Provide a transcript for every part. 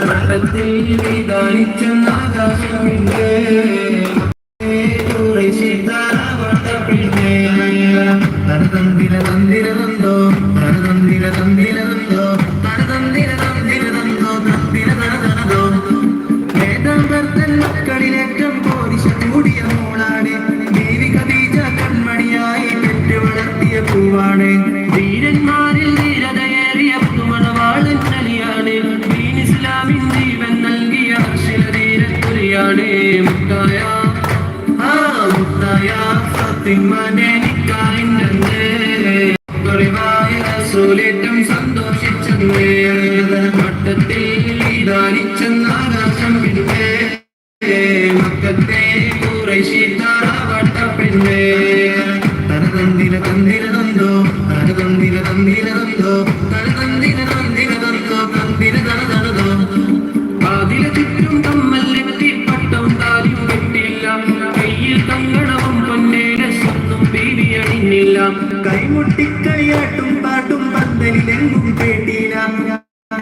വട്ടത്തിൽ വിധാനിച്ചെന്നാകാശമില്ലേ തനതന്തിര തന്തിര തന്തോ തനതന്തിര തന്തിര തന്തോ തനതന്തിര തന്തിര തന്തോ തന്തിര തനതനതോ വേദാന്തൻ മക്കളിലേറ്റം പോരിശ കൂടിയ മോളാണ് ദേവി ഖദീജ കൺമണിയായി പെറ്റു വളർത്തിയ പൂവാണ് ധീരന്മാരിൽ ധീരതയേറിയ പുതുമണവാളൻ നലിയാണ് ദീൻ ഇസ്ലാമിൻ ജീവൻ നൽകിയ ധീരക്കുരിയാണ് മുത്തായ മുത്തായ ഫാത്തിമനെ റസൂലേറ്റം സന്തോഷിച്ചെന്നേ വട്ടത്തിൽ ഇതാനിച്ചെന്നാകാശം പിന്നെ മക്കത്തെ ഖുറൈശി താറാവട്ട പിന്നെ തനതന്തിര തന്തിര തന്തോ തനതന്തിര തന്തിര തന്തോ തനതന്തിര തന്തിര തന്തോ തന്തിര തനതനതോ പാതിര ചുറ്റും കമ്മല്ലെത്തി പട്ടം താലിയും കെട്ടില്ല കയ്യിൽ കങ്കണവും പൊന്നേന സ്വന്തം ബീവി അണിഞ്ഞില്ല കൈമുട്ടിക്കളിയാട്ടും പാട്ടും പന്തലിലെങ്കും കേട്ടില്ല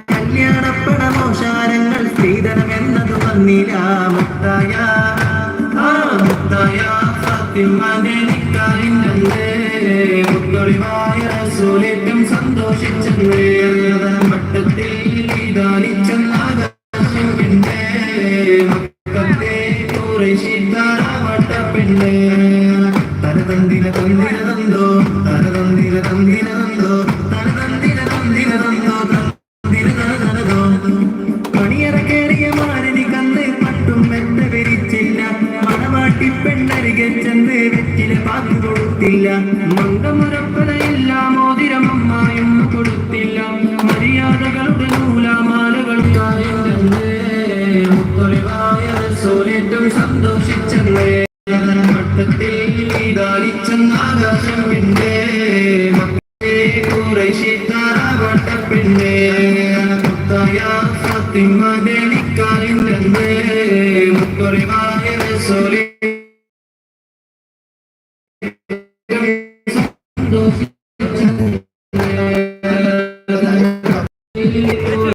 കല്യാണപ്പണമോശാരങ്ങൾ സ്ത്രീധനം എന്നത് വന്നില്ല മുത്തായ മുത്തായ ഫാത്തിമനെ നിക്കാഹിന്റെ മുത്തൊളിവായ റസൂലേറ്റം സന്തോഷിച്ചെന്നേ വട്ടത്തിൽ ഇതാനിച്ചെന്നാകാശം പിന്നെ മക്കത്തെ ഖുറൈശി താറാവട്ട പെണ്ണേ തനതന്തിര തന്തിര തന്തോ തനതന്തിര തന്തിര തന്തോ തനതന്തിര തന്തിര തന്തോ തന്തിര തനതനതോ പണിയറ കേറിയ മാരനി കന്ന് പട്ടും മെത്ത വിരിച്ചില്ല മണവാട്ടി പെണ്ണരികെ ചെന്ന് വെറ്റില പാത്തു കൊടുത്തില്ല മംഗമുറപ്പതയില്ല മോതിരം അമ്മായും കൊടുത്തില്ല മര്യാദകളുടെ നൂലാമാലകളുമായി മുത്തൊളിവായ റസൂലേറ്റം സന്തോഷിച്ചെന്നേ വട്ടത്തിൽ ഇതാനിച്ചെന്നാകാശം പിന്നെ മക്കത്തെ ഖുറൈശി താറാവട്ട പിന്നെ മുത്തായ ഫാത്തിമനെ നിക്കാഹിന്റെ മുത്തൊളിവായ റസൂലേറ്റം സന്തോഷിച്ചെന്നേ